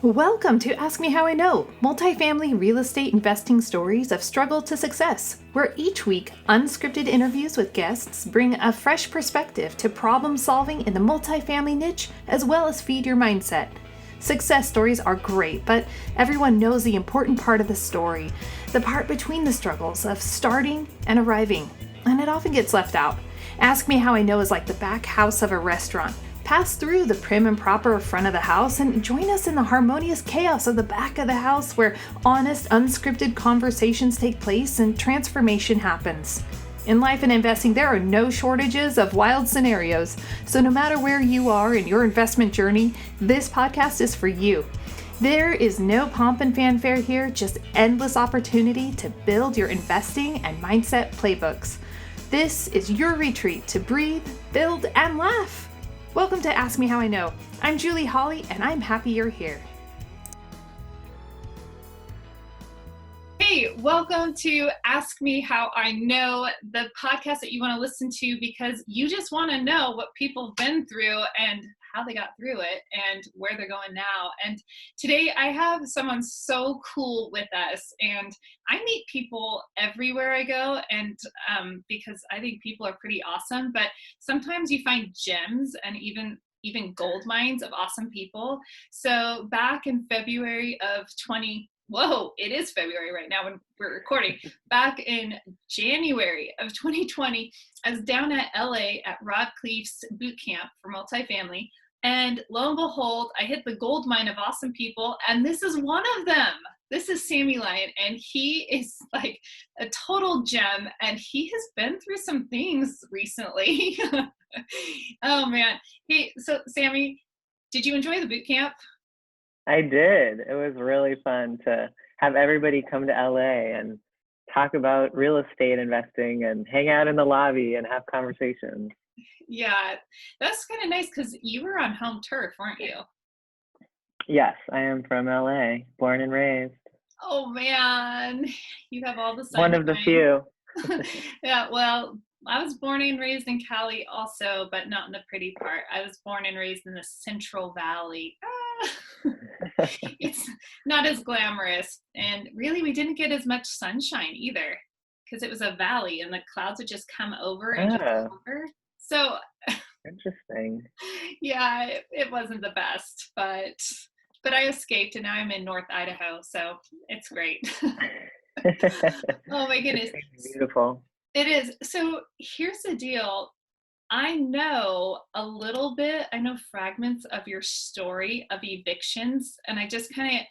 Welcome to Ask Me How I Know, multifamily real estate investing stories of struggle to success, where each week unscripted interviews with guests bring a fresh perspective to problem solving in the multifamily niche, as well as feed your mindset. Success stories are great, but everyone knows the important part of the story, the part between the struggles of starting and arriving, and it often gets left out. Ask Me How I Know is like the back house of a restaurant. Pass through the prim and proper front of the house and join us in the harmonious chaos of the back of the house where honest, unscripted conversations take place and transformation happens. In life and investing, there are no shortages of wild scenarios, so no matter where you are in your investment journey, this podcast is for you. There is no pomp and fanfare here, just endless opportunity to build your investing and mindset playbooks. This is your retreat to breathe, build, and laugh. Welcome to Ask Me How I Know. I'm Julie Holly, and I'm happy you're here. Hey, welcome to Ask Me How I Know, the podcast that you want to listen to because you just want to know what people have been through and how they got through it and where they're going now. And today I have someone so cool with us, and I meet people everywhere I go, and because I think people are pretty awesome, but sometimes you find gems and even gold mines of awesome people. So back in February of it is February right now when we're recording. Back in January of 2020, I was down at LA at Rod Cleef's boot camp for multifamily. And lo and behold, I hit the gold mine of awesome people. And this is one of them. This is Sammy Lyon. And he is like a total gem. And he has been through some things recently. Oh, man. Hey, so Sammy, did you enjoy the boot camp? I did. It was really fun to have everybody come to LA and talk about real estate investing and hang out in the lobby and have conversations. Yeah, that's kind of nice because you were on home turf, weren't you? Yes, I am from LA, born and raised. Oh man, you have all the sunshine. One of the few. Yeah, well, I was born and raised in Cali also, but not in the pretty part. I was born and raised in the Central Valley. It's not as glamorous. And really, we didn't get as much sunshine either because it was a valley and the clouds would just come over and just over. So interesting. Yeah, it wasn't the best, but I escaped and now I'm in North Idaho, so it's great. Oh my goodness. It's beautiful. It is. So here's the deal. I know a little bit, I know fragments of your story of evictions, and I just I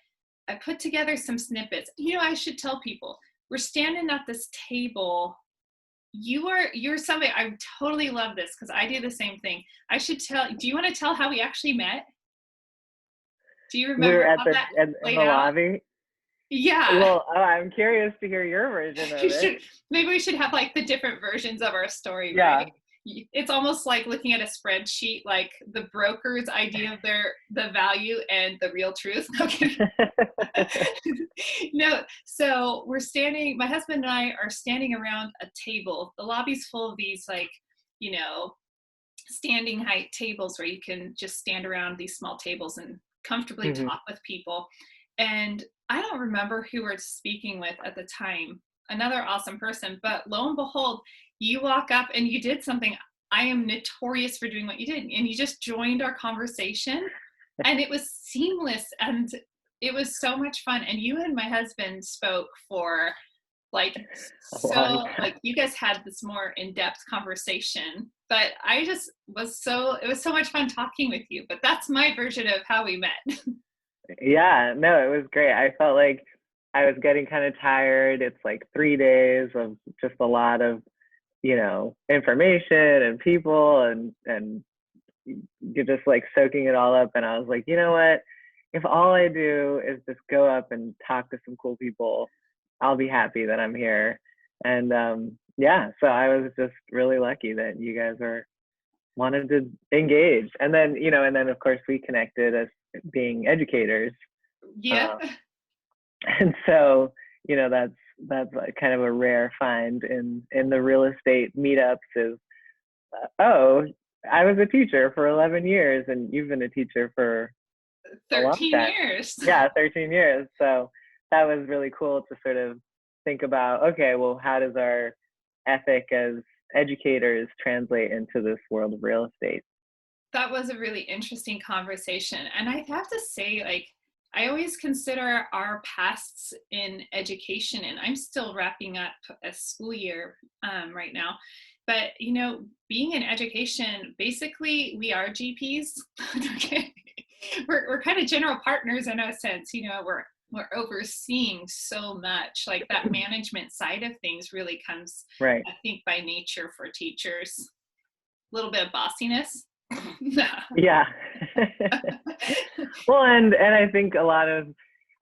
put together some snippets. You know, I should tell people, we're standing at this table. You're somebody, I totally love this because I do the same thing. Do you want to tell how we actually met? Do you remember? We were in the lobby? Yeah. Well, I'm curious to hear your version of it. Maybe we should have like the different versions of our story, yeah. Right? It's almost like looking at a spreadsheet, like the broker's idea of the value and the real truth. Okay. No, so my husband and I are standing around a table. The lobby's full of these standing height tables where you can just stand around these small tables and comfortably talk with people. And I don't remember who we're speaking with at the time, another awesome person, but lo and behold, you walk up and you did something. I am notorious for doing what you did. And you just joined our conversation and it was seamless and it was so much fun. And you and my husband spoke for you guys had this more in-depth conversation, but it was so much fun talking with you, but that's my version of how we met. Yeah, no, it was great. I felt like I was getting kind of tired. It's like 3 days of just a lot of, information and people and you're just like soaking it all up. And I was like, you know what? If all I do is just go up and talk to some cool people, I'll be happy that I'm here. And so I was just really lucky that you guys wanted to engage. And then, of course we connected as being educators. Yeah. And so, that's like kind of a rare find in the real estate meetups is, I was a teacher for 11 years and you've been a teacher for a long 13 time. years. Yeah, 13 years. So that was really cool to sort of think about, okay, well, how does our ethic as educators translate into this world of real estate? That was a really interesting conversation. And I have to say, like, I always consider our pasts in education, and I'm still wrapping up a school year right now. But, being in education, basically, we are GPs. We're kind of general partners in a sense. We're overseeing so much. Like that management side of things really comes, Right. I think, by nature for teachers. A little bit of bossiness. Yeah. Well, and I think a lot of,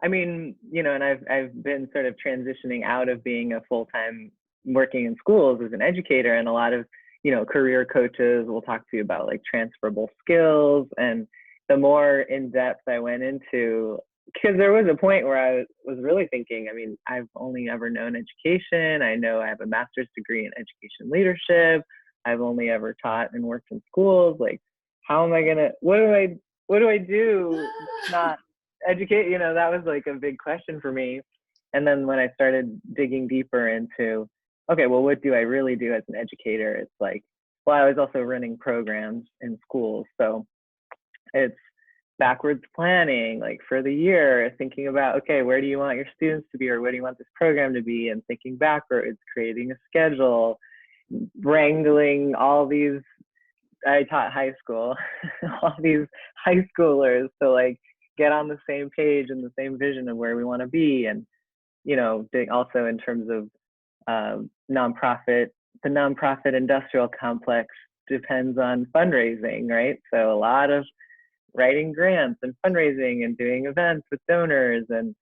I mean, and I've been sort of transitioning out of being a full-time working in schools as an educator, and a lot of, career coaches will talk to you about like transferable skills. And the more in depth I went into, because there was a point where I was really thinking, I mean, I've only ever known education. I know I have a master's degree in education leadership. I've only ever taught and worked in schools. Like, how am I gonna? What do I do? Not educate. That was like a big question for me. And then when I started digging deeper into, okay, well, what do I really do as an educator? It's like, well, I was also running programs in schools, so it's backwards planning, like for the year, thinking about, okay, where do you want your students to be, or what do you want this program to be, and thinking backwards, creating a schedule, wrangling all these, I taught high school, all these high schoolers to like get on the same page and the same vision of where we want to be. And, also in terms of nonprofit, the nonprofit industrial complex depends on fundraising, right? So a lot of writing grants and fundraising and doing events with donors. And,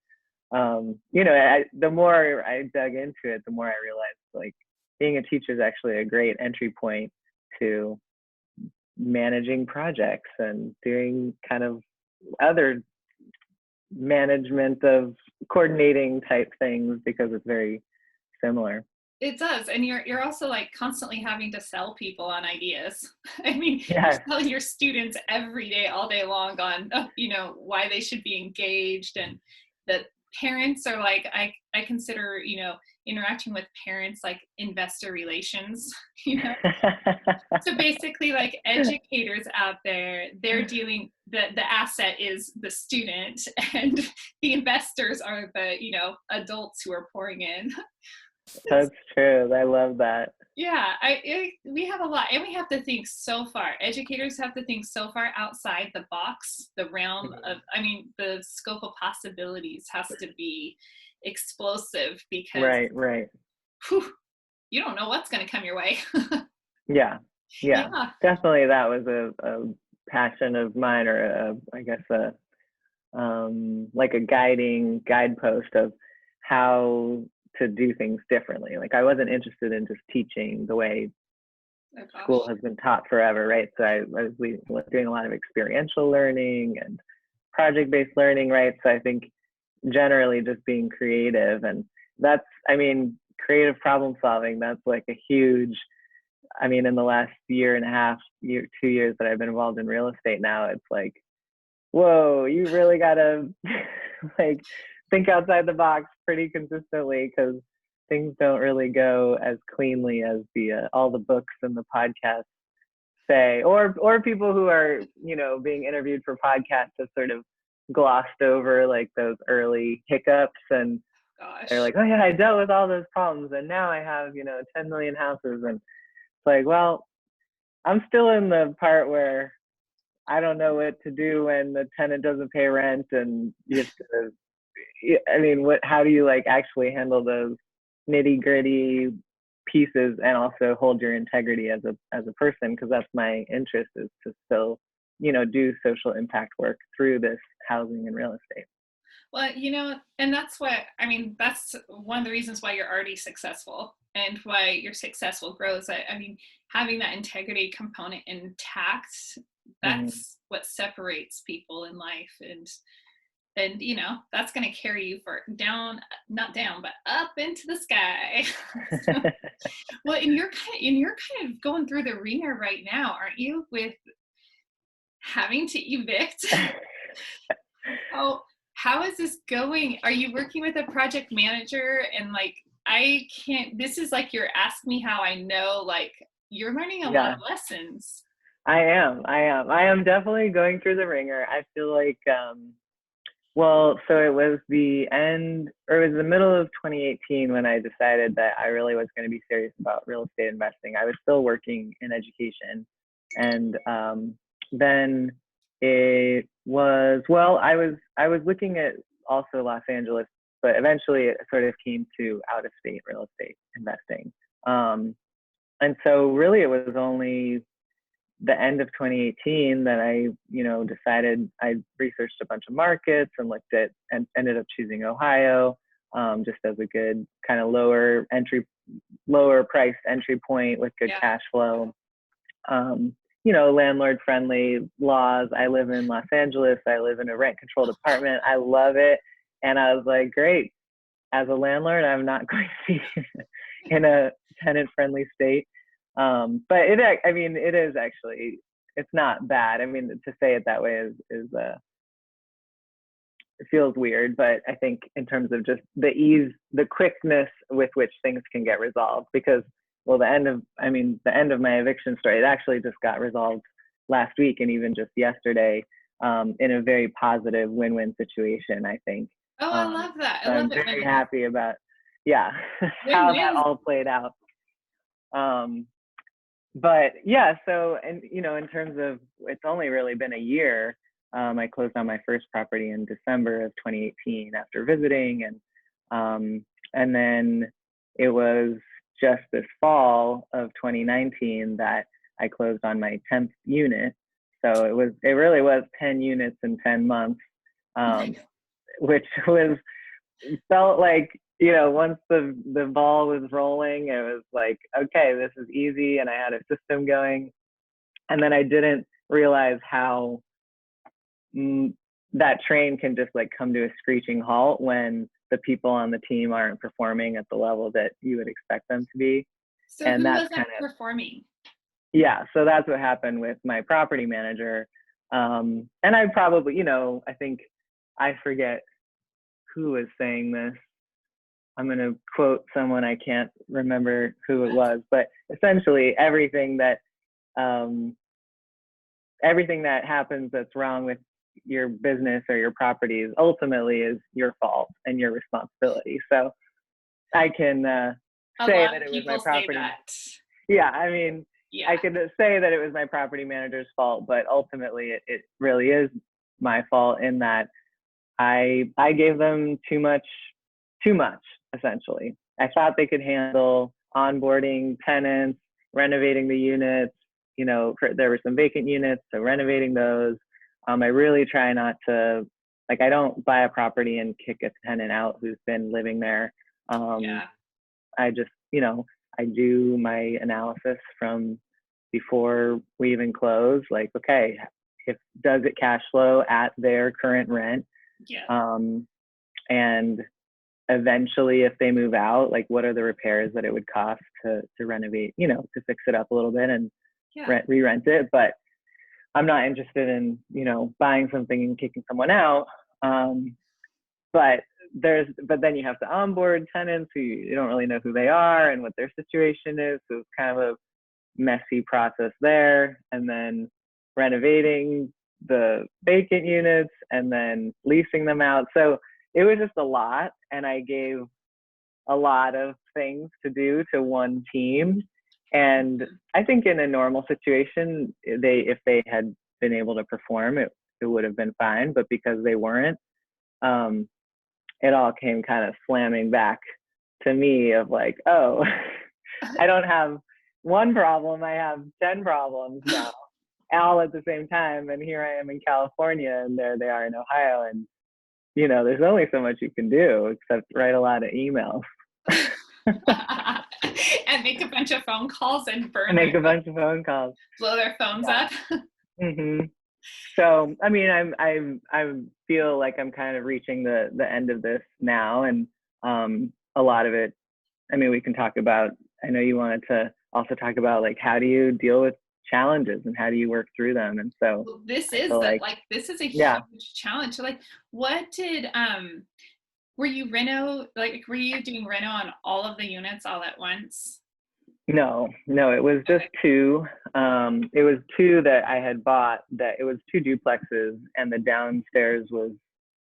the more I dug into it, the more I realized like being a teacher is actually a great entry point to managing projects and doing kind of other management of coordinating type things, because it's very similar. It does. And you're also like constantly having to sell people on ideas. I mean, you're Yes. telling your students every day, all day long on, why they should be engaged, and that parents are like, I consider, interacting with parents like investor relations, So basically like educators out there, they're dealing, the asset is the student, and the investors are the, adults who are pouring in. That's true. I love that. Yeah, we have a lot, and we have to think so far. Educators have to think so far outside the box, the realm of, I mean, the scope of possibilities has to be explosive, because Right. whew, you don't know what's going to come your way. Yeah. Yeah. Definitely that was a passion of mine, or I guess like a guidepost of how to do things differently. Like I wasn't interested in just teaching the way Oh school gosh. has been taught forever, right? So I was doing a lot of experiential learning and project-based learning, right? So I think generally just being creative, and that's, I mean, creative problem solving, that's like a huge, I mean, in the last year and a half, 2 years that I've been involved in real estate now, it's like, whoa, you really gotta like think outside the box pretty consistently, because things don't really go as cleanly as the all the books and the podcasts say, or people who are being interviewed for podcasts have sort of glossed over like those early hiccups, and they're Gosh. like, oh yeah, I dealt with all those problems and now I have 10 million houses. And it's like, well, I'm still in the part where I don't know what to do when the tenant doesn't pay rent, and you have to, I mean, how do you like actually handle those nitty gritty pieces and also hold your integrity as a person? Because that's my interest, is to still, do social impact work through this housing and real estate. Well, and that's what, I mean, that's one of the reasons why you're already successful, and why your successful grows. I mean, having that integrity component intact, Mm-hmm. that's what separates people in life. And that's going to carry you for down, not down, but up into the sky. So, well, and you're kind of going through the ringer right now, aren't you, with having to evict Oh, how is this going? Are you working with a project manager? And like, I can't, this is like your Ask Me How I Know, like, you're learning a lot Yeah, of lessons. I am definitely going through the ringer. I feel like, well, so it was the end, or it was the middle of 2018 when I decided that I really was going to be serious about real estate investing. I was still working in education, and then it was, well, I was looking at also Los Angeles, but eventually it sort of came to out of state real estate investing. Um, and so really it was only the end of 2018 that I, decided I researched a bunch of markets and looked at and ended up choosing Ohio, just as a good kind of lower priced entry point with good Yeah. cash flow. Landlord friendly laws. I live in Los Angeles. I live in a rent controlled apartment. I love it. And I was like, great. As a landlord, I'm not going to be in a tenant friendly state. But it is actually, it's not bad. I mean, to say it that way it feels weird, but I think in terms of just the ease, the quickness with which things can get resolved, because, well, the end of my eviction story, it actually just got resolved last week and even just yesterday, in a very positive win-win situation, I think. Oh, I love that. I So I'm love it very when happy about, yeah, how that win-win. all played out. Um, but yeah, so, and in terms of, it's only really been a year. I closed on my first property in December of 2018 after visiting, and then it was just this fall of 2019 that I closed on my 10th unit. So it really was 10 units in 10 months, which felt like, once the ball was rolling, it was like, okay, this is easy, and I had a system going. And then I didn't realize how, that train can just like come to a screeching halt when the people on the team aren't performing at the level that you would expect them to be. So And who that's wasn't kind of, performing? yeah, so that's what happened with my property manager. And I probably, I think, I forget who was saying this. I'm going to quote someone, I can't remember who it was, but essentially um, everything that happens that's wrong with your business or your properties ultimately is your fault and your responsibility. So I can A say lot that of it was my people say property. that. Yeah, I mean, I Yeah. could say that it was my property manager's fault, but ultimately it really is my fault in that I gave them too much essentially. I thought they could handle onboarding tenants, renovating the units. There were some vacant units, so renovating those. I really try not to, like, I don't buy a property and kick a tenant out who's been living there. Yeah. I just, I do my analysis from before we even close. Like, okay, does it cash flow at their current rent? Yeah. And eventually, if they move out, like, what are the repairs that it would cost to renovate, to fix it up a little bit and Yeah. re-rent it. But I'm not interested in, buying something and kicking someone out. But then you have to onboard tenants who you don't really know who they are and what their situation is. So it's kind of a messy process there. And then renovating the vacant units and then leasing them out. So it was just a lot. And I gave a lot of things to do to one team. And I think in a normal situation, if they had been able to perform, it would have been fine. But because they weren't, it all came kind of slamming back to me of like, oh, I don't have one problem, I have 10 problems now, all at the same time. And here I am in California, and there they are in Ohio. And, there's only so much you can do except write a lot of emails. And make a bunch of phone calls and Make a bunch of phone calls. blow their phones Yeah. up. Mm-hmm. So, I mean, I feel like I'm kind of reaching the end of this now, and a lot of it. I mean, we can talk about. I know you wanted to also talk about, like, how do you deal with challenges and how do you work through them? And so Well, this I is feel this is a yeah, huge challenge. So like, what did were you were you doing reno on all of the units all at once? no, it was just Okay. two. It was two that I had bought, that it was two duplexes, and the downstairs was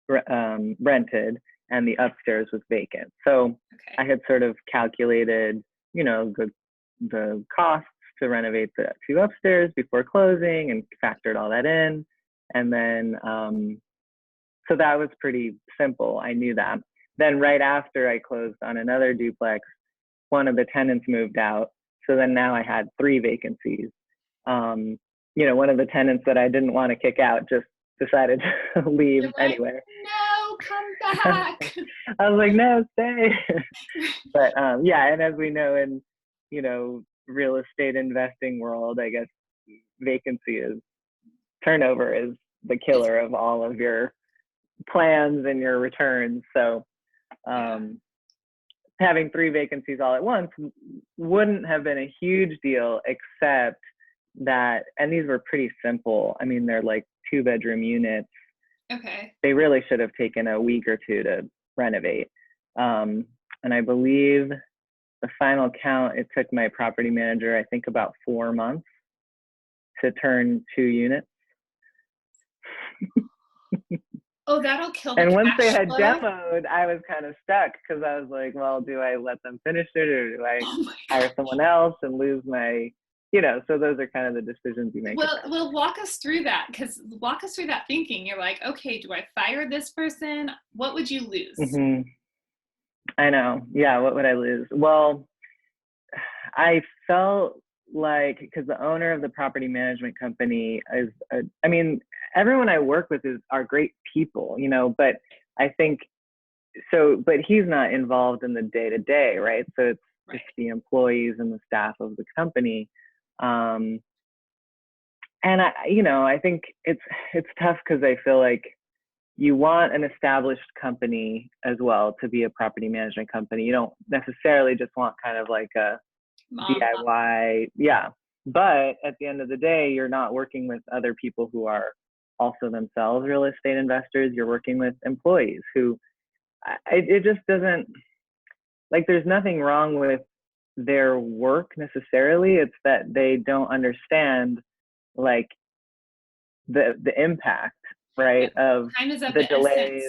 rented and the upstairs was vacant. So Okay. I had sort of calculated, the costs to renovate the two upstairs before closing and factored all that in. And then, so that was pretty simple. I knew that. Then right after I closed on another duplex, one of the tenants moved out. So then now I had three vacancies. One of the tenants that I didn't want to kick out just decided to leave You're like, anyway. no, come back. I was like, no, stay. But yeah, and as we know in, real estate investing world, I guess turnover is the killer of all of your plans and your returns. So having three vacancies all at once wouldn't have been a huge deal, except that, and these were pretty simple. I mean, they're like 2-bedroom units. Okay. They really should have taken a week or two to renovate. And I believe the final count, it took my property manager, I think about 4 months to turn 2 units. Oh, that'll kill the And once they cash had flow. demoed, I was kind of stuck because I was like, well, do I let them finish it or do I hire someone else and lose my, so those are kind of the decisions you make. Well, walk us through that, because walk us through that thinking. You're like, okay, do I fire this person? What would you lose? Mm-hmm. I know. Yeah. What would I lose? Well, I felt like, because the owner of the property management company is, everyone I work with are great people, but I think so, but he's not involved in the day to day, right? So it's just the employees and the staff of the company. And I think it's tough because I feel like you want an established company as well to be a property management company. You don't necessarily just want kind of like a DIY. Yeah. But at the end of the day, you're not working with other people who are also themselves real estate investors. You're working with employees who, it just doesn't, like, there's nothing wrong with their work necessarily. It's that they don't understand like the impact, right, of the delays.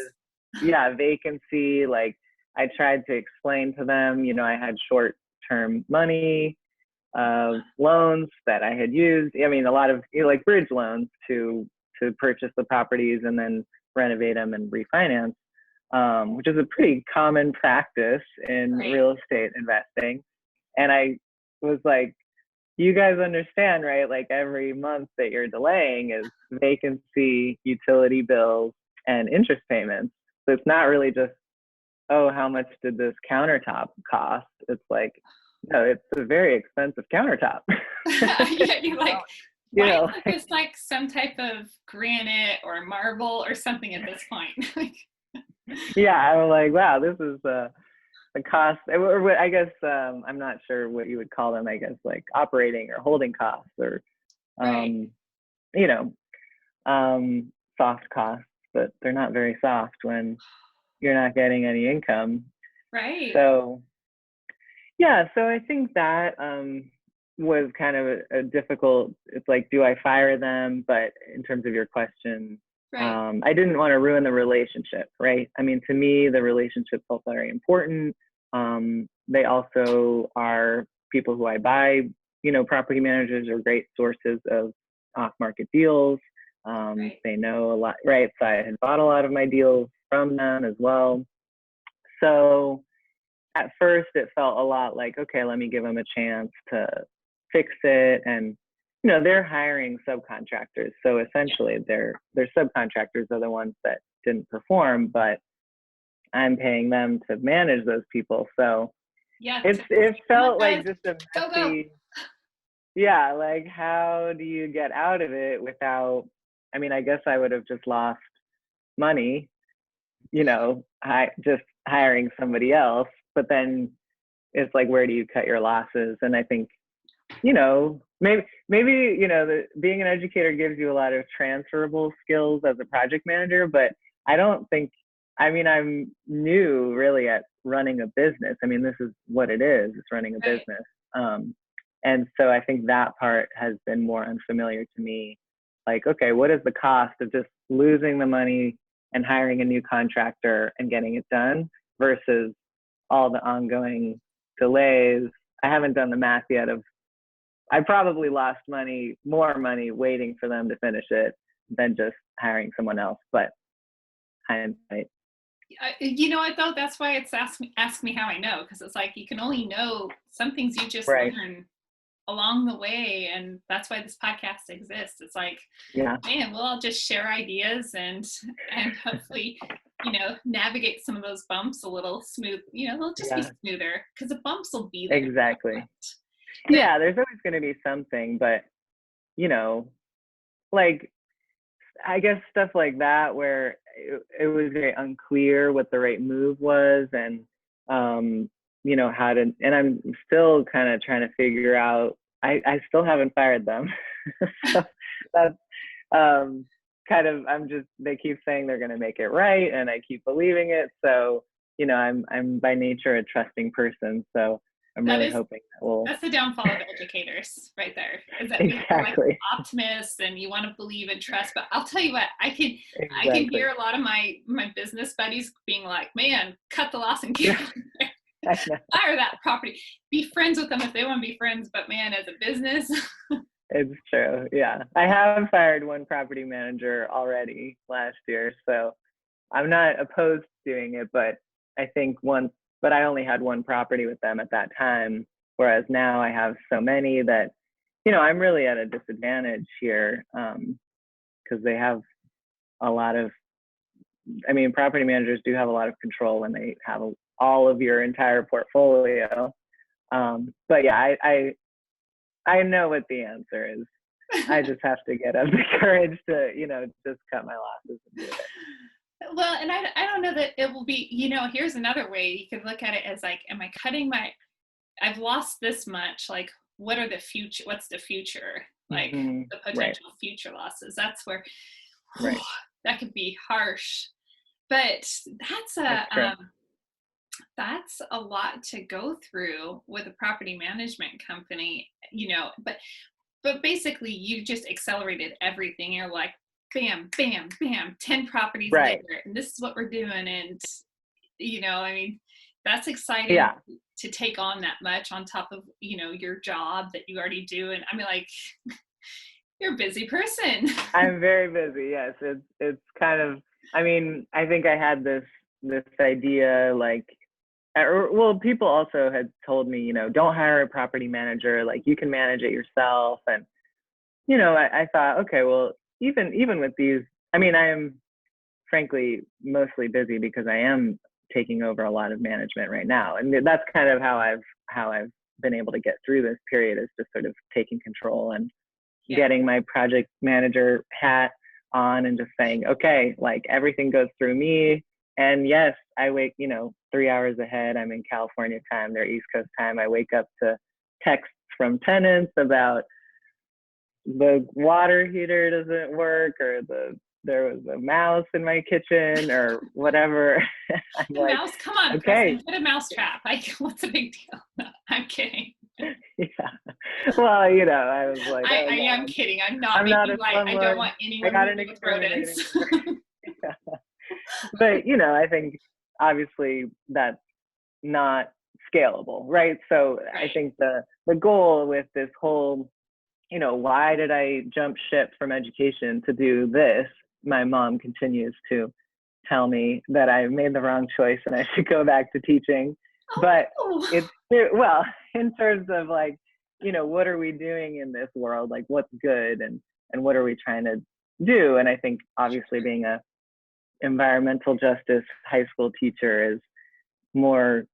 Yeah, vacancy. Like, I tried to explain to them, I had short-term money, loans that I had used. I mean, a lot of like bridge loans to purchase the properties and then renovate them and refinance, which is a pretty common practice in real estate investing. And I was like, you guys understand, right? Like, every month that you're delaying is vacancy, utility bills, and interest payments. So it's not really just, oh, how much did this countertop cost? It's like, no, it's a very expensive countertop. Yeah, you're like, why isn't this like some type of granite or marble or something at this point? Yeah, I'm like, wow, this is the cost, or I guess I'm not sure what you would call them. I guess like operating or holding costs, or soft costs, but they're not very soft when you're not getting any income. Right. So yeah, so I think that was kind of a difficult. It's like, do I fire them? But in terms of your question, I didn't want to ruin the relationship, right? I mean, to me, the relationship felt very important. They also are people who I buy, property managers are great sources of off-market deals. They know a lot, right? So I had bought a lot of my deals from them as well. So at first it felt a lot like, okay, let me give them a chance to fix it. And, they're hiring subcontractors. So essentially their subcontractors are the ones that didn't perform, but I'm paying them to manage those people. So yeah, it felt like just a messy, yeah, like, how do you get out of it without, I guess I would have just lost money, just hiring somebody else, but then it's like, where do you cut your losses? And I think you know, maybe being an educator gives you a lot of transferable skills as a project manager, but I don't think, I mean, I'm new really at running a business. I mean, this is what it is, it's running a Right. business. And so I think that part has been more unfamiliar to me. Like, okay, what is the cost of just losing the money and hiring a new contractor and getting it done versus all the ongoing delays? I haven't done the math yet of, I probably lost more money waiting for them to finish it than just hiring someone else. But hindsight. I thought that's why it's ask me how I know, because it's like you can only know some things you just Right. learn along the way, and that's why this podcast exists. It's like, Yeah. man, we'll all just share ideas and hopefully, navigate some of those bumps a little smooth. They'll just be smoother because the bumps will be there. Exactly. But, yeah, there's always going to be something, but like I guess stuff like that where it was very unclear what the right move was, and how to, and I'm still kind of trying to figure out, I still haven't fired them. So that's kind of, they keep saying they're going to make it right, and I keep believing it. So I'm by nature a trusting person, so I'm really hoping that that's the downfall of educators right there, is that exactly. people are like optimists and you want to believe and trust. But I'll tell you what, I can hear a lot of my business buddies being like, man, cut the loss and get out there. Fire that property. Be friends with them if they want to be friends, but man, as a business. It's true. Yeah. I have fired one property manager already last year, so I'm not opposed to doing it, but I think but I only had one property with them at that time, whereas now I have so many that, I'm really at a disadvantage here, because they have a lot of, property managers do have a lot of control when they have all of your entire portfolio. But yeah, I know what the answer is. I just have to get up the courage to, just cut my losses and do it. Well, and I don't know that it will be, here's another way you could look at it as like, am I cutting I've lost this much, like what's the future? Like the potential future losses. That's where that could be harsh. But that's a lot to go through with a property management company, but basically you just accelerated everything. You're like, bam, bam, bam, 10 properties later, and this is what we're doing. And, that's exciting to take on that much on top of, your job that you already do. And you're a busy person. I'm very busy. Yes. It's kind of, I think I had this idea, like, people also had told me, don't hire a property manager, like you can manage it yourself. And, I thought, okay, well, even with these, I am frankly mostly busy because I am taking over a lot of management right now. And that's kind of how I've been able to get through this period, is just sort of taking control and getting my project manager hat on and just saying, okay, like everything goes through me. And yes, I wake, 3 hours ahead. I'm in California time, they're East Coast time. I wake up to texts from tenants about the water heater doesn't work, or there was a mouse in my kitchen, or whatever. I'm like, mouse, come on, okay, Preston, put a mouse trap. What's the big deal? No, I'm kidding. Yeah. Well, I was like, I am kidding. I'm not making light. I don't want anyone to with rodents. But I think obviously that's not scalable, right? So I think the goal with this whole, why did I jump ship from education to do this? My mom continues to tell me that I made the wrong choice and I should go back to teaching. But well, in terms of like, what are we doing in this world? Like what's good, and what are we trying to do? And I think obviously being a environmental justice high school teacher is more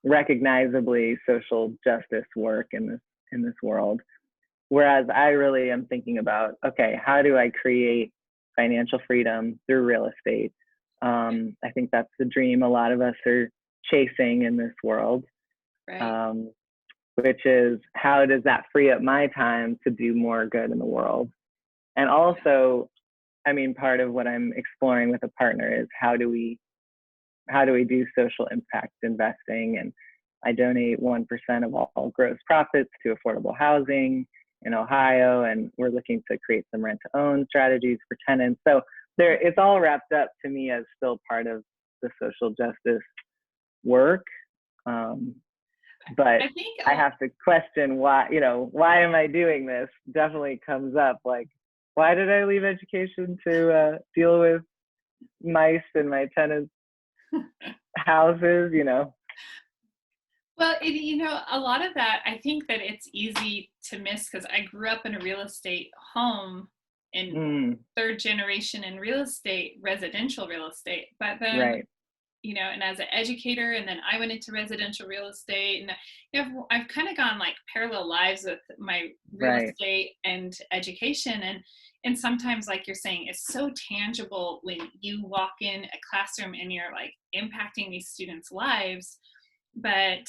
recognizably social justice work in this world. Whereas I really am thinking about, okay, how do I create financial freedom through real estate? I think that's the dream a lot of us are chasing in this world. Right. which is how does that free up my time to do more good in the world? And also, I mean, part of what I'm exploring with a partner is how do we do social impact investing? And I donate 1% of all gross profits to affordable housing in Ohio, and we're looking to create some rent-to-own strategies for tenants. So it's all wrapped up to me as still part of the social justice work. But I have to question why am I doing this? Definitely comes up, like, why did I leave education to deal with mice in my tenants' houses, Well, a lot of that, I think that it's easy to miss because I grew up in a real estate home in third generation in real estate, residential real estate. But then, right. And as an educator, and then I went into residential real estate, and I've kind of gone like parallel lives with my real estate and education. And sometimes, like you're saying, it's so tangible when you walk in a classroom and you're like impacting these students' lives. But,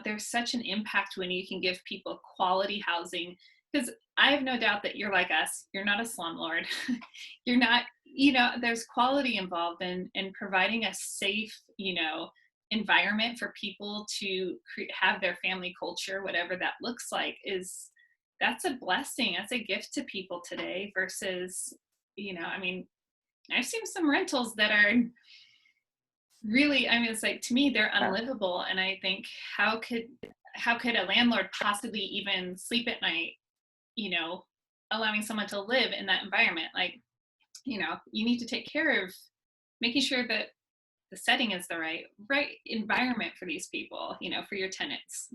there's such an impact when you can give people quality housing, because I have no doubt that you're like us. You're not a slumlord. You're not, there's quality involved in providing a safe, environment for people to have their family culture, whatever that looks like, that's a blessing. That's a gift to people today versus, I've seen some rentals that are really, it's like, to me, they're unlivable. And I think, how could a landlord possibly even sleep at night, allowing someone to live in that environment? Like, you need to take care of making sure that the setting is the right environment for these people, for your tenants.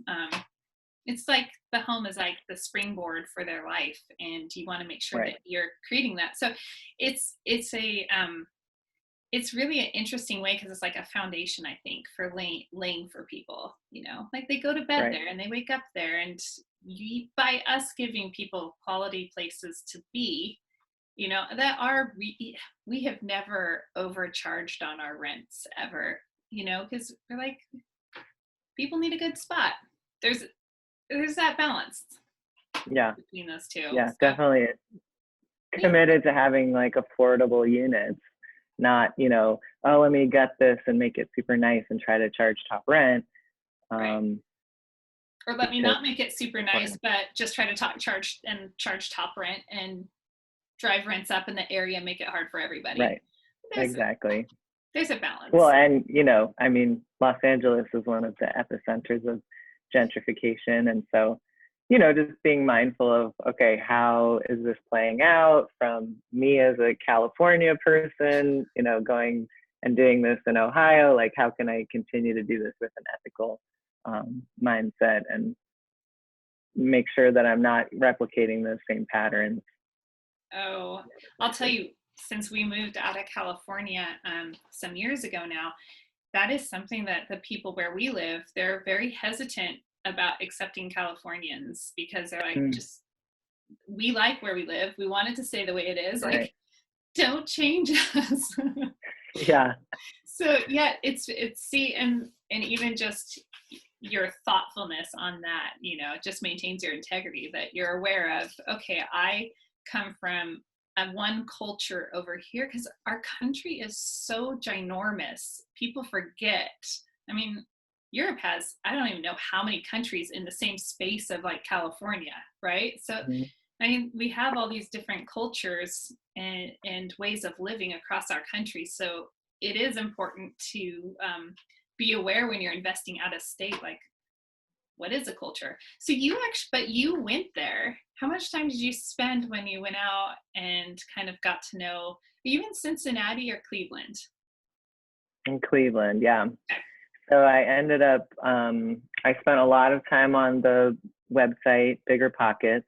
It's like the home is like the springboard for their life, and you want to make sure that you're creating that. So it's really an interesting way, because it's like a foundation, I think, for laying for people, like they go to bed there and they wake up there, and by us giving people quality places to be, that we have never overcharged on our rents ever, because we're like, people need a good spot. There's that balance between those two. Yeah, so, definitely committed to having like affordable units, not, let me get this and make it super nice and try to charge top rent. Or let me not make it super nice, but just try to charge top rent and drive rents up in the area and make it hard for everybody. Right. Exactly. There's a balance. Well, and, Los Angeles is one of the epicenters of gentrification. And so, just being mindful of, okay, how is this playing out from me as a California person, going and doing this in Ohio? Like, how can I continue to do this with an ethical mindset and make sure that I'm not replicating those same patterns? Oh, I'll tell you, since we moved out of California some years ago now, that is something that the people where we live, they're very hesitant about accepting Californians, because they're like, we like where we live. We want it to stay the way it is. Right. Like, don't change us. Yeah. So yeah, it's and even just your thoughtfulness on that, it just maintains your integrity, that you're aware of, okay, I come from one culture over here, because our country is so ginormous. People forget. Europe has, I don't even know how many countries in the same space of like California, right? So, we have all these different cultures and ways of living across our country. So it is important to be aware when you're investing out of state, like, what is a culture? So you went there. How much time did you spend when you went out and kind of got to know, are you in Cincinnati or Cleveland? In Cleveland, yeah. Okay. So I ended up, I spent a lot of time on the website, Bigger Pockets,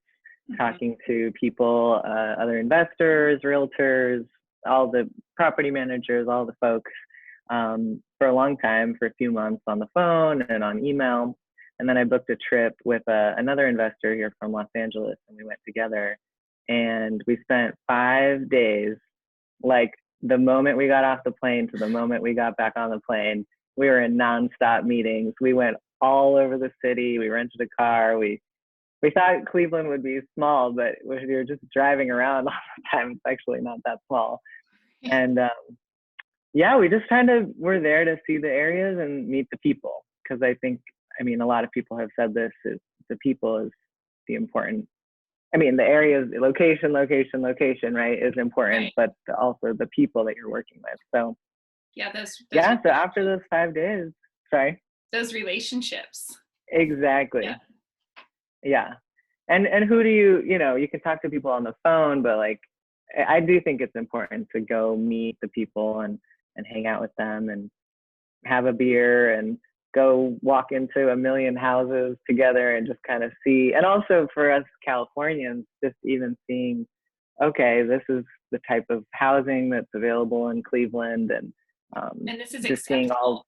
talking to people, other investors, realtors, all the property managers, all the folks, for a long time, for a few months on the phone and on email. And then I booked a trip with another investor here from Los Angeles, and we went together. And we spent 5 days, like the moment we got off the plane to the moment we got back on the plane, we were in nonstop meetings. We went all over the city. We rented a car. We thought Cleveland would be small, but when you're just driving around all the time, it's actually not that small. And yeah, we just kind of were there to see the areas and meet the people. Because I mean, a lot of people have said this, is the people is the important. I mean, the areas, location, right, is important, Right. but also the people that you're working with. So Yeah, those yeah, so after those 5 days, sorry. those relationships. Exactly. Yeah. Yeah. And who do you can talk to people on the phone, but like, I do think it's important to go meet the people and hang out with them and have a beer and go walk into a million houses together and just kind of see. And also for us Californians, just even seeing, okay, this is the type of housing that's available in Cleveland, and And this is just seeing all. acceptable.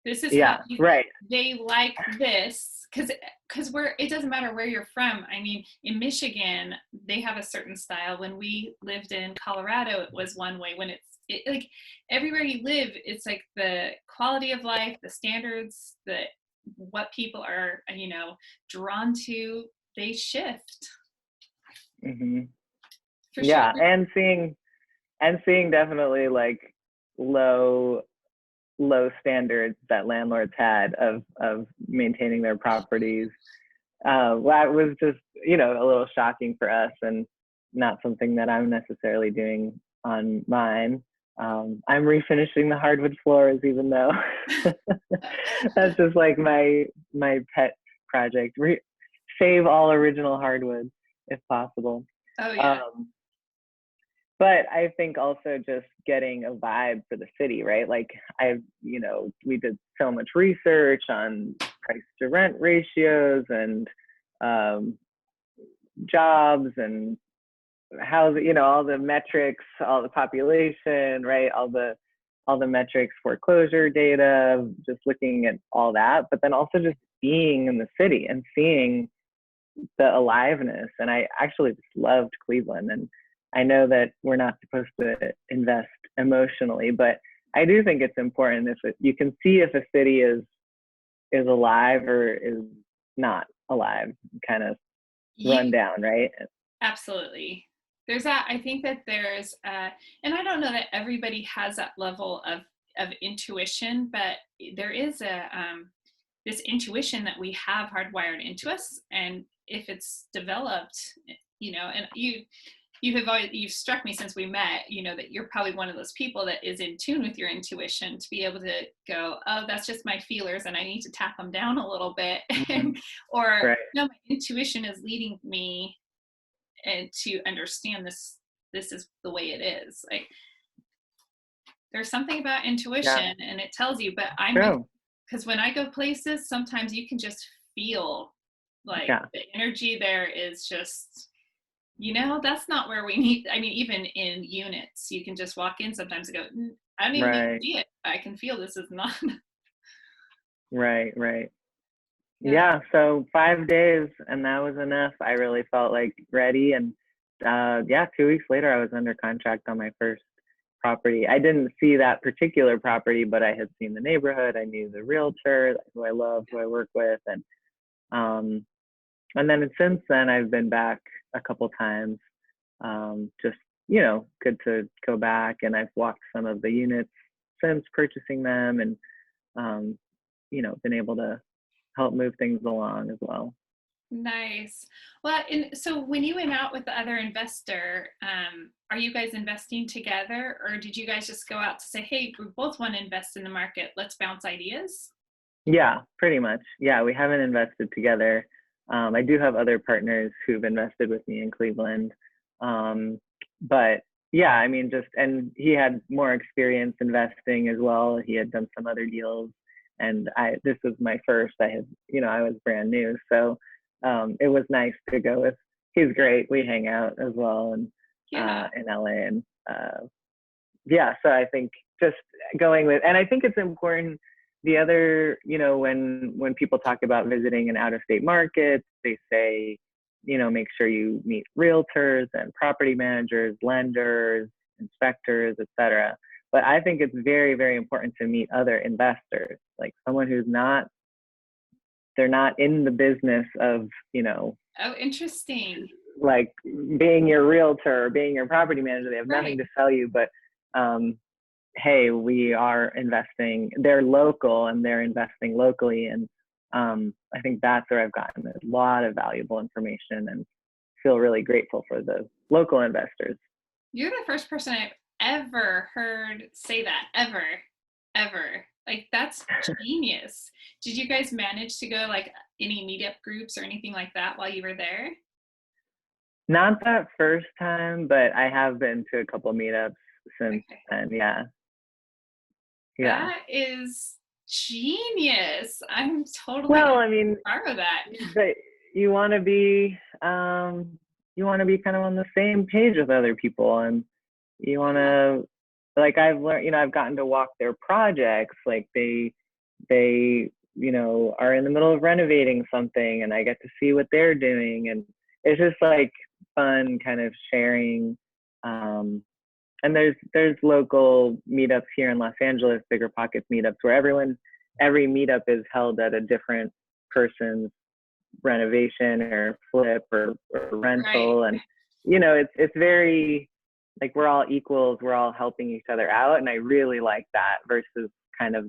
This is how Yeah, right. they like this, because it doesn't matter where you're from. I mean, in Michigan, they have a certain style. When we lived in Colorado, it was one way. When like everywhere you live, it's like the quality of life, the standards, what people are, drawn to, they shift Hmm. for Yeah, sure. and seeing definitely like low standards that landlords had of maintaining their properties. That was just a little shocking for us, and not something that I'm necessarily doing on mine. I'm refinishing the hardwood floors, even though that's just like my pet project. Save all original hardwood if possible. Oh yeah. Um, but I think also just getting a vibe for the city, right? Like we did so much research on price to rent ratios and um, jobs and housing, all the metrics, all the population, right? All the metrics, foreclosure data, just looking at all that, but then also just being in the city and seeing the aliveness. And I actually just loved Cleveland. And I know that we're not supposed to invest emotionally, but I do think it's important you can see if a city is alive or is not alive, kind of run down, right? Absolutely. I think that and I don't know that everybody has that level of intuition, but there is this intuition that we have hardwired into us. And if it's developed, and you've struck me since we met, that you're probably one of those people that is in tune with your intuition to be able to go, oh, that's just my feelers and I need to tap them down a little bit. Mm-hmm. Or right. no, my intuition is leading me and to understand this is the way it is. Like there's something about intuition and it tells you, but because when I go places, sometimes you can just feel like the energy there is just, that's not where we need. I mean, even in units, you can just walk in sometimes and go, I don't even need to see it. I can feel this is not. Right. Yeah. So 5 days, and that was enough. I really felt like ready. And 2 weeks later, I was under contract on my first property. I didn't see that particular property, but I had seen the neighborhood. I knew the realtor who I love, who I work with. And then since then, I've been back a couple times. Just, good to go back. And I've walked some of the units since purchasing them, and, been able to help move things along as well. Nice. Well, so when you went out with the other investor, are you guys investing together, or did you guys just go out to say, hey, we both want to invest in the market, let's bounce ideas? Yeah, pretty much. Yeah, we haven't invested together. I do have other partners who've invested with me in Cleveland. But yeah, I mean, and he had more experience investing as well. He had done some other deals, and this was my first. I was brand new. So it was nice to go with. He's great. We hang out as well, and in LA, and so I think just going with, and I think it's important. The other, when people talk about visiting an out-of-state market, they say, make sure you meet realtors and property managers, lenders, inspectors, etc. But I think it's very, very important to meet other investors, like someone who's not they're not in the business of, Oh, interesting. like being your realtor or being your property manager. They have nothing to sell you, but hey, we are investing. They're local and they're investing locally. And I think that's where I've gotten a lot of valuable information and feel really grateful for the local investors. You're the first person I've ever heard say that, ever. Like, that's genius. Did you guys manage to go like any meetup groups or anything like that while you were there? Not that first time, but I have been to a couple meetups since then. Yeah. That is genius. I'm totally part of that. But you want to be kind of on the same page with other people, and you want to, like, I've learned, I've gotten to walk their projects. Like they are in the middle of renovating something, and I get to see what they're doing, and it's just like fun kind of sharing. And there's local meetups here in Los Angeles, Bigger Pockets meetups, where every meetup is held at a different person's renovation or flip or rental. Right. And, it's very, like, we're all equals, we're all helping each other out. And I really like that versus kind of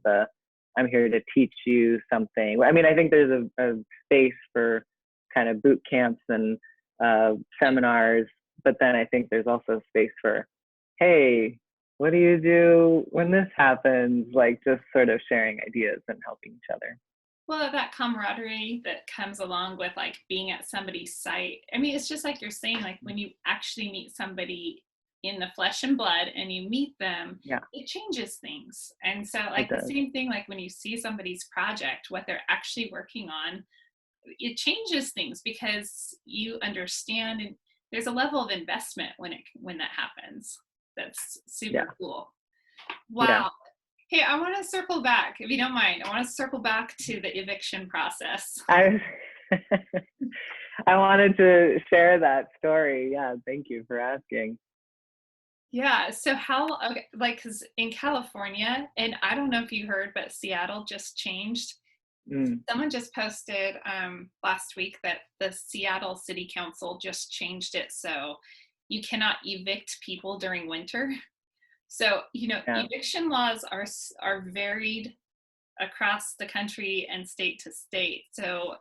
I'm here to teach you something. I mean, I think there's a space for kind of boot camps and seminars, but then I think there's also space for, hey, what do you do when this happens? Like, just sort of sharing ideas and helping each other. Well, that camaraderie that comes along with like being at somebody's site. I mean, it's just like you're saying, like when you actually meet somebody in the flesh and blood and you meet them, it changes things. And so like the same thing, like when you see somebody's project, what they're actually working on, it changes things because you understand, and there's a level of investment when that happens. That's super cool. Wow. Hey, I want to circle back, if you don't mind. I want to circle back to the eviction process. I wanted to share that story. Yeah, thank you for asking. Yeah, so because in California, and I don't know if you heard, but Seattle just changed. Someone just posted last week that the Seattle City Council just changed it so you cannot evict people during winter. So, eviction laws are varied across the country and state to state. So,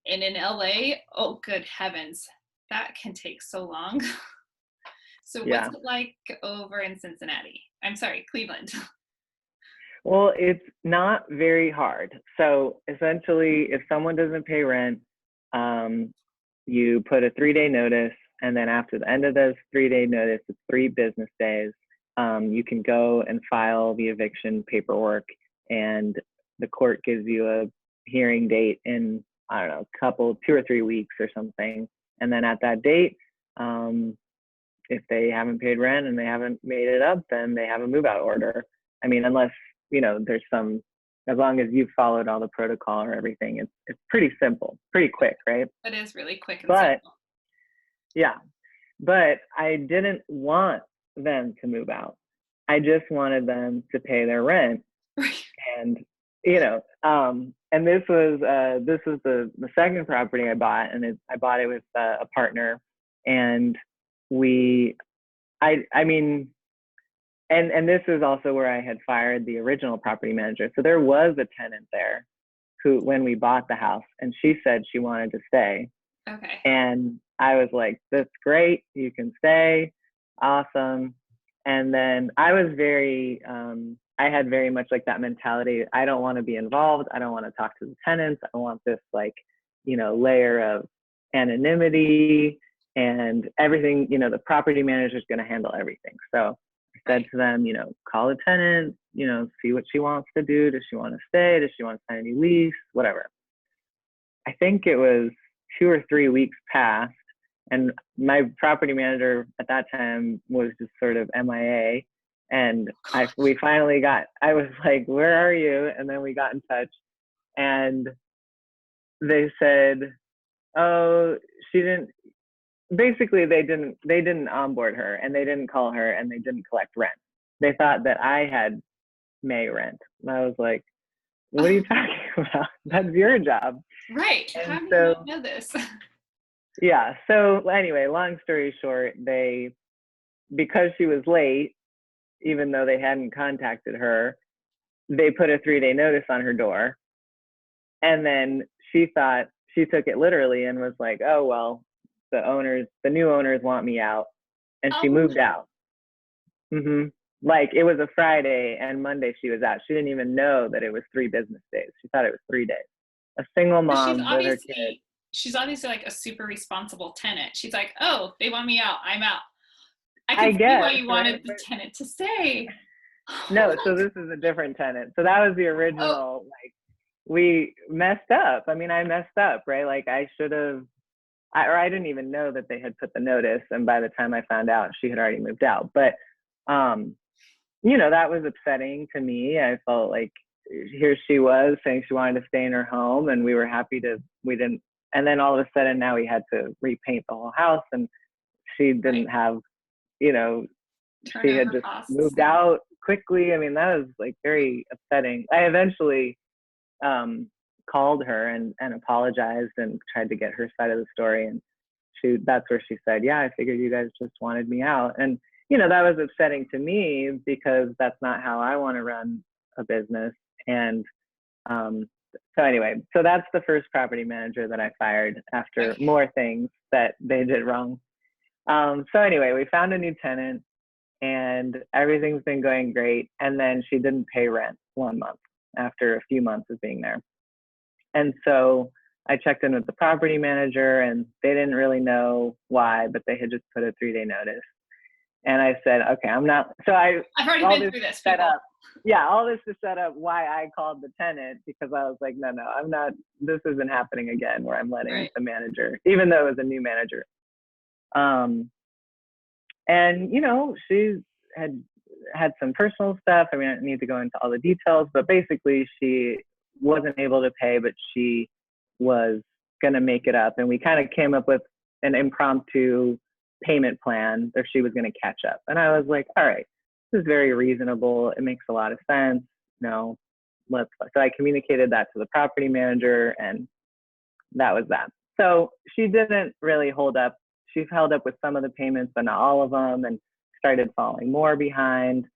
and in LA, oh, good heavens, that can take so long. So what's it like over in Cincinnati? I'm sorry, Cleveland. Well, it's not very hard. So essentially, if someone doesn't pay rent, you put a 3-day notice. And then after the end of those 3-day notice, it's 3 business days, you can go and file the eviction paperwork, and the court gives you a hearing date in, I don't know, 2 or 3 weeks or something. And then at that date, if they haven't paid rent and they haven't made it up, then they have a move out order. I mean, unless, there's as long as you've followed all the protocol or everything, it's pretty simple, pretty quick, right? It is really quick and simple. Yeah, but I didn't want them to move out. I just wanted them to pay their rent. And, and this was the second property I bought, and I bought it with a partner, and and this is also where I had fired the original property manager. So there was a tenant there who, when we bought the house, and she said she wanted to stay. Okay. And I was like, that's great. You can stay. Awesome. And then I was I had very much like that mentality. I don't want to be involved. I don't want to talk to the tenants. I want this layer of anonymity and everything, the property manager is going to handle everything. So I said to them, call the tenant, see what she wants to do. Does she want to stay? Does she want to sign a new lease? Whatever. I think it was 2 or 3 weeks past, and my property manager at that time was just sort of MIA. And we finally I was like, where are you? And then we got in touch, and they said, oh, they didn't onboard her, and they didn't call her, and they didn't collect rent. They thought that I had May rent. And I was like, what are you talking Well, that's your job. Right. And How do you so, not know this? yeah. So anyway, long story short, because she was late, even though they hadn't contacted her, they put a 3-day notice on her door. And then she took it literally and was like, oh, well, the new owners want me out. And she moved out. Like it was a Friday and Monday she was out. She didn't even know that it was 3 business days. She thought it was 3 days. A single mom with her kid. She's obviously like a super responsible tenant. She's like, oh, they want me out. I'm out. I can see why you wanted the tenant to stay. No, so this is a different tenant. So that was the original, like, we messed up. I mean, I messed up, right? Like I should have, or I didn't even know that they had put the notice. And by the time I found out, she had already moved out. But, you know, that was upsetting to me. I felt like here she was saying she wanted to stay in her home and we were happy we didn't. And then all of a sudden now we had to repaint the whole house and she didn't have, you know, she had just moved out quickly. I mean, that was like very upsetting. I eventually called her and apologized and tried to get her side of the story. And that's where she said, yeah, I figured you guys just wanted me out. And, you know, that was upsetting to me because that's not how I want to run a business. And so anyway, so that's the first property manager that I fired after more things that they did wrong. So anyway, we found a new tenant and everything's been going great. And then she didn't pay rent 1 month after a few months of being there. And so I checked in with the property manager and they didn't really know why, but they had just put a 3-day notice. And I said, okay, I'm not, so I've already been through this. Set up, yeah, all this to set up why I called the tenant, because I was like, no, I'm not, this isn't happening again where I'm letting the manager, even though it was a new manager. And, you know, she had some personal stuff. I mean, I don't need to go into all the details, but basically she wasn't able to pay, but she was going to make it up. And we kind of came up with an impromptu payment plan that she was going to catch up. And I was like, all right, this is very reasonable. It makes a lot of sense. So I communicated that to the property manager and that was that. So she didn't really hold up. She's held up with some of the payments, but not all of them, and started falling more behind.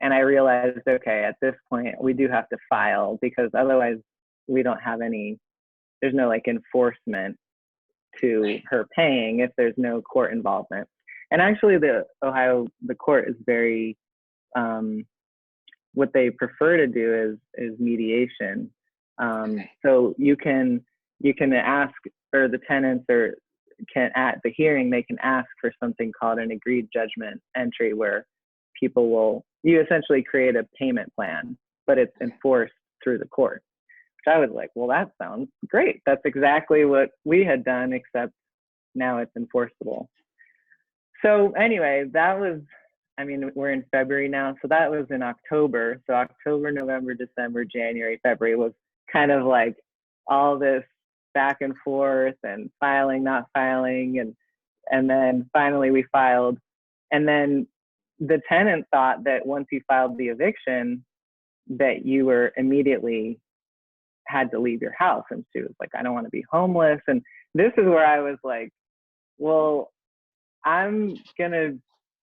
And I realized, okay, at this point, we do have to file because otherwise we don't have there's no like enforcement to her paying if there's no court involvement. And actually the court is very, what they prefer to do is mediation. So you can ask, or the tenants can at the hearing, they can ask for something called an agreed judgment entry where you essentially create a payment plan, but it's enforced through the court. Which I was like, well, that sounds great. That's exactly what we had done, except now it's enforceable. So anyway, we're in February now. So that was in October. So October, November, December, January, February was kind of like all this back and forth and filing, not filing. And then finally we filed. And then the tenant thought that once you filed the eviction, that you were immediately had to leave your house. And she was like, I don't want to be homeless. And this is where I was like, well, I'm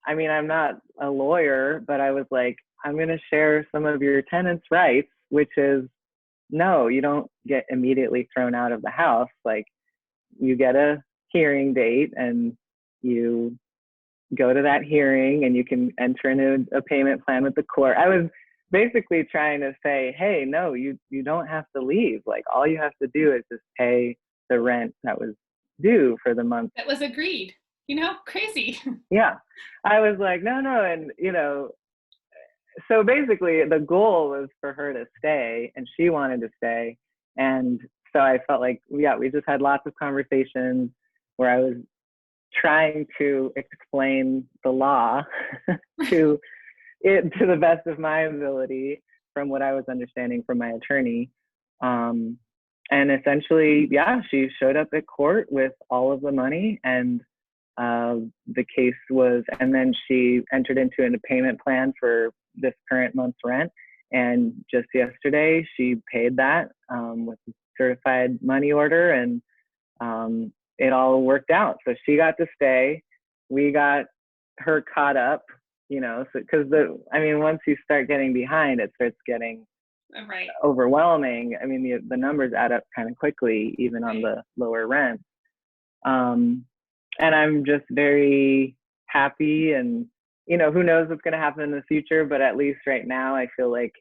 not a lawyer, but I was like, I'm going to share some of your tenants' rights, which is, no, you don't get immediately thrown out of the house. Like, you get a hearing date and you go to that hearing and you can enter into a payment plan with the court. I was basically trying to say, hey, no, you don't have to leave. Like, all you have to do is just pay the rent that was due for the month. That was agreed. Crazy. Yeah. I was like, no. And, so basically the goal was for her to stay and she wanted to stay. And so I felt like, yeah, we just had lots of conversations where I was trying to explain the law to the best of my ability from what I was understanding from my attorney. And essentially, yeah, she showed up at court with all of the money and the case was, and then she entered into a payment plan for this current month's rent. And just yesterday, she paid that with a certified money order, and it all worked out. So she got to stay. We got her caught up, so because once you start getting behind, it starts getting overwhelming. I mean, the numbers add up kind of quickly, even on the lower rent. And I'm just very happy, and who knows what's going to happen in the future, but at least right now I feel like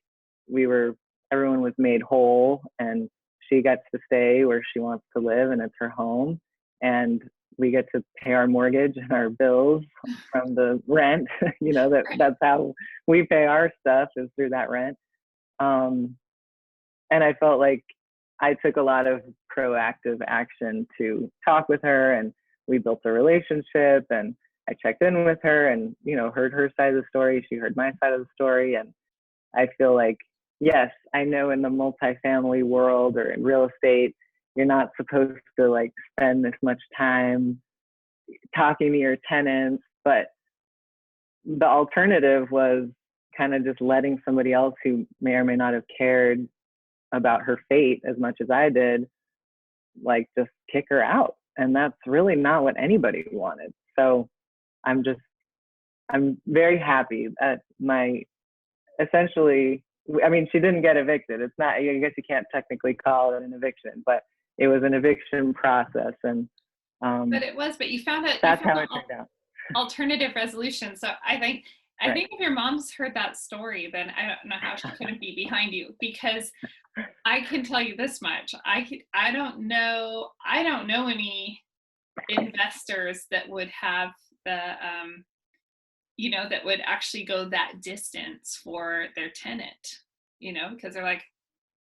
everyone was made whole, and she gets to stay where she wants to live, and it's her home, and we get to pay our mortgage and our bills from the rent. That's how we pay our stuff, is through that rent. And I felt like I took a lot of proactive action to talk with her, and we built a relationship, and I checked in with her and, heard her side of the story. She heard my side of the story. And I feel like, yes, I know in the multifamily world or in real estate, you're not supposed to like spend this much time talking to your tenants, but the alternative was kind of just letting somebody else who may or may not have cared about her fate as much as I did, like just kick her out. And that's really not what anybody wanted. So I'm very happy that she didn't get evicted. It's not, I guess you can't technically call it an eviction, but it was an eviction process. And but you found it. That's how it turned out. Alternative resolution. So I think if your mom's heard that story, then I don't know how she couldn't be behind you, because I can tell you this much. I don't know any investors that would have the that would actually go that distance for their tenant, because they're like,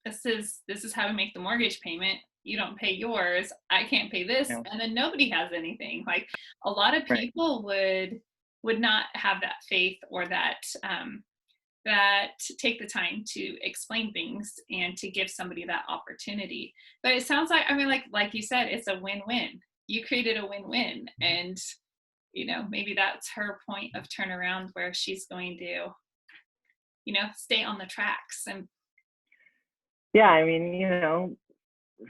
this is how we make the mortgage payment. You don't pay yours, I can't pay this, and then nobody has anything. Like, a lot of people would not have that faith or that take the time to explain things and to give somebody that opportunity. But it sounds like, like you said, it's a win-win. You created a win-win, and maybe that's her point of turnaround, where she's going to stay on the tracks. And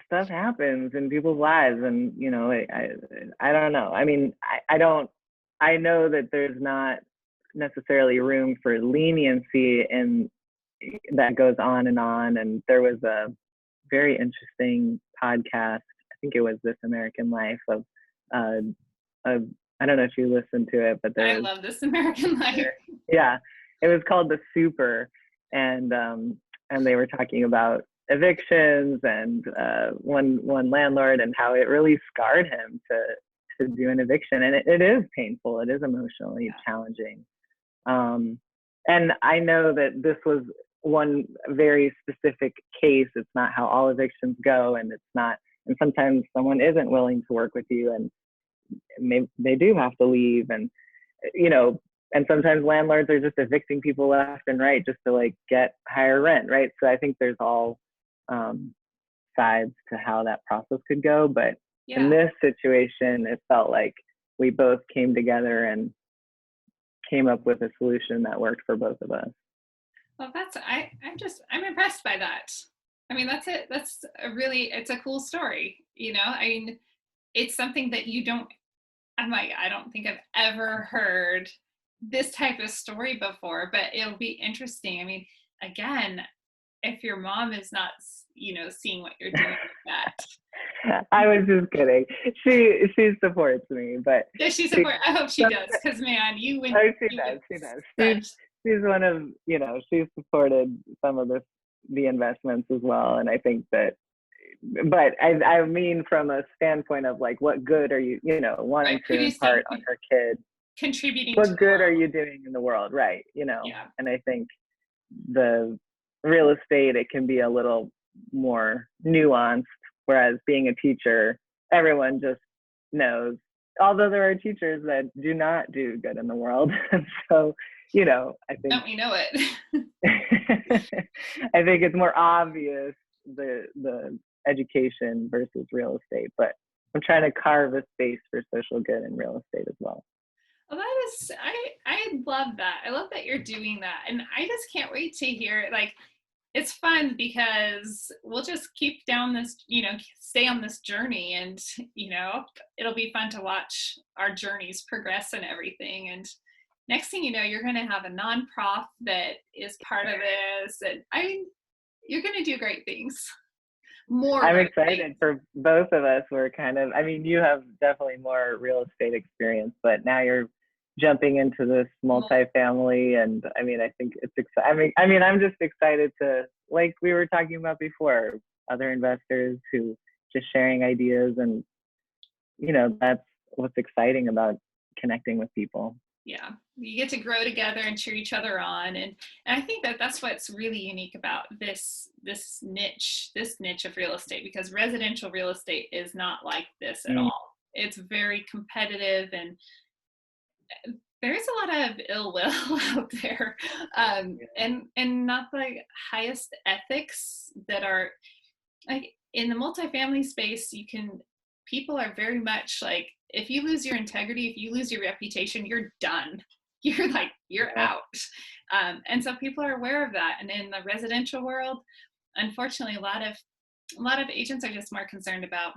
stuff happens in people's lives, and I don't know. I know that there's not necessarily room for leniency, and that goes on. And there was a very interesting podcast, I think it was This American Life, of I don't know if you listened to it, but I love This American Life. Yeah, it was called The Super, and they were talking about evictions and one landlord, and how it really scarred him to do an eviction. And it is painful. It is emotionally challenging. And I know that this was one very specific case. It's not how all evictions go, and sometimes someone isn't willing to work with you, and they do have to leave, and and sometimes landlords are just evicting people left and right just to like get higher rent, right? So I think there's all sides to how that process could go, but in this situation, it felt like we both came together and came up with a solution that worked for both of us. Well, I'm impressed by that. That's it. It's a cool story. It's something that I don't think I've ever heard this type of story before, but it'll be interesting. Again, if your mom is not, seeing what you're doing with that. I was just kidding. She supports me, but does she support? I hope she does, because man, she does. She's one of, she's supported some of the investments as well, and I think that. But I mean, from a standpoint of like, what good are you, wanting to impart on her kid, contributing? What good are you doing in the world, right? And I think the real estate, it can be a little more nuanced, whereas being a teacher, everyone just knows. Although there are teachers that do not do good in the world, and so I think. Don't we know it? I think it's more obvious the education versus real estate, but I'm trying to carve a space for social good in real estate as well. Well, that is, I love that. I love that you're doing that. And I just can't wait to hear, like, it's fun because we'll just keep down this, stay on this journey, and, it'll be fun to watch our journeys progress and everything. And next thing you know, you're going to have a nonprofit that is part of this. And you're going to do great things. I'm excited for both of us. We're kind of, I mean, you have definitely more real estate experience, but now you're jumping into this multifamily. And I mean, I think it's exciting. I mean, I'm just excited to, like we were talking about before, other investors who just sharing ideas. And, that's what's exciting about connecting with people. Yeah, you get to grow together and cheer each other on, and I think that that's what's really unique about this niche of real estate, because residential real estate is not like this at all. It's very competitive, and there's a lot of ill will out there, and not the highest ethics that are, like, in the multifamily space. People are very much like, if you lose your integrity, if you lose your reputation, you're done. You're out. And so people are aware of that. And in the residential world, unfortunately, a lot of agents are just more concerned about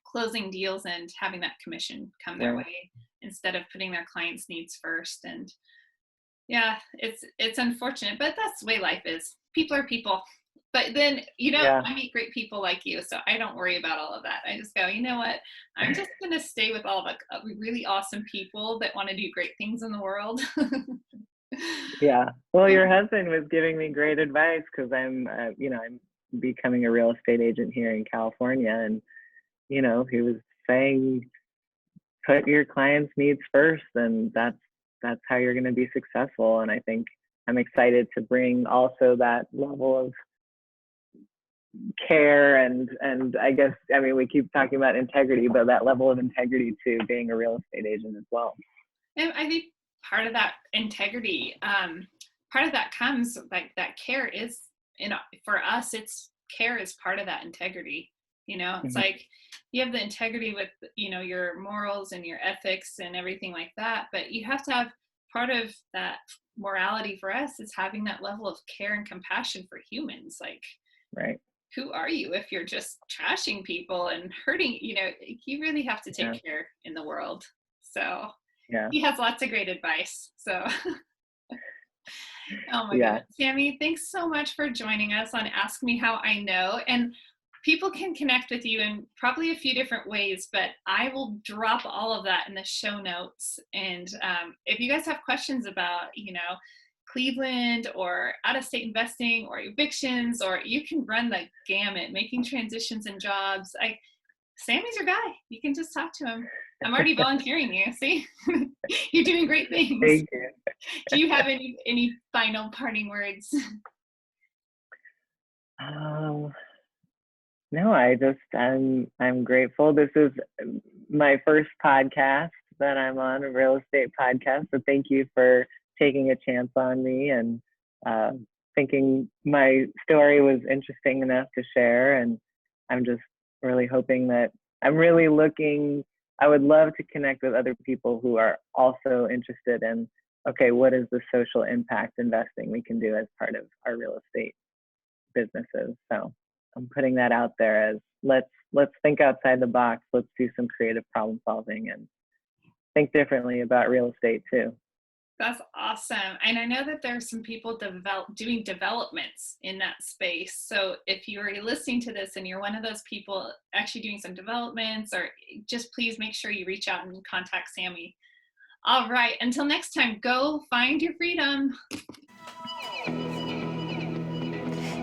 closing deals and having that commission come their way instead of putting their clients' needs first. And yeah, it's unfortunate, but that's the way life is. People are people. But then, I meet great people like you, so I don't worry about all of that. I just go, you know what? I'm just going to stay with all the really awesome people that want to do great things in the world. Yeah. Well, your husband was giving me great advice, because I'm becoming a real estate agent here in California. And, he was saying, put your clients' needs first, and that's how you're going to be successful. And I think I'm excited to bring also that level of care and I guess, I mean, we keep talking about integrity, but that level of integrity to being a real estate agent as well. And I think part of that integrity, part of that comes, like, that care is, for us, it's care is part of that integrity. It's like you have the integrity with, your morals and your ethics and everything like that, but you have to have part of that morality for us is having that level of care and compassion for humans. Like, right. Who are you if you're just trashing people and hurting? You really have to take care in the world. So he has lots of great advice. So, oh my God, Sammy, thanks so much for joining us on Ask Me How I Know. And people can connect with you in probably a few different ways, but I will drop all of that in the show notes. And if you guys have questions about, Cleveland or out-of-state investing or evictions, or you can run the gamut, making transitions and jobs, Sammy's your guy. You can just talk to him. I'm already volunteering you. See, you're doing great things. Thank you. Do you have any final parting words? No, I'm grateful. This is my first podcast that I'm on, a real estate podcast. So thank you for taking a chance on me and thinking my story was interesting enough to share. And I'm just really hoping that I would love to connect with other people who are also interested in, okay, what is the social impact investing we can do as part of our real estate businesses? So I'm putting that out there as let's think outside the box. Let's do some creative problem solving and think differently about real estate too. That's awesome. And I know that there's some people doing developments in that space. So if you're listening to this and you're one of those people actually doing some developments, or just please make sure you reach out and contact Sammy. All right. Until next time, go find your freedom.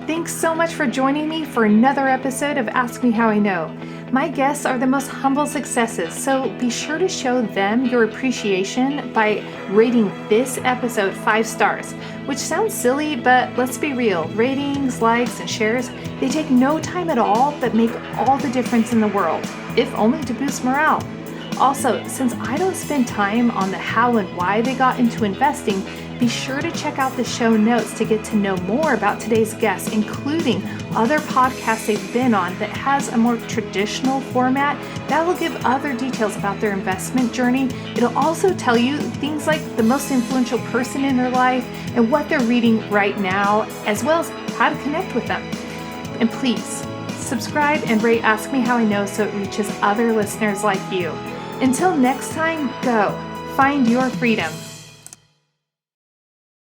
Thanks so much for joining me for another episode of Ask Me How I Know. My guests are the most humble successes, so be sure to show them your appreciation by rating this episode 5 stars, which sounds silly, but let's be real. Ratings, likes, and shares, they take no time at all, but make all the difference in the world, if only to boost morale. Also, since I don't spend time on the how and why they got into investing, be sure to check out the show notes to get to know more about today's guests, including other podcasts they've been on that has a more traditional format. That will give other details about their investment journey. It'll also tell you things like the most influential person in their life and what they're reading right now, as well as how to connect with them. And please subscribe and rate Ask Me How I Know so it reaches other listeners like you. Until next time, go find your freedom.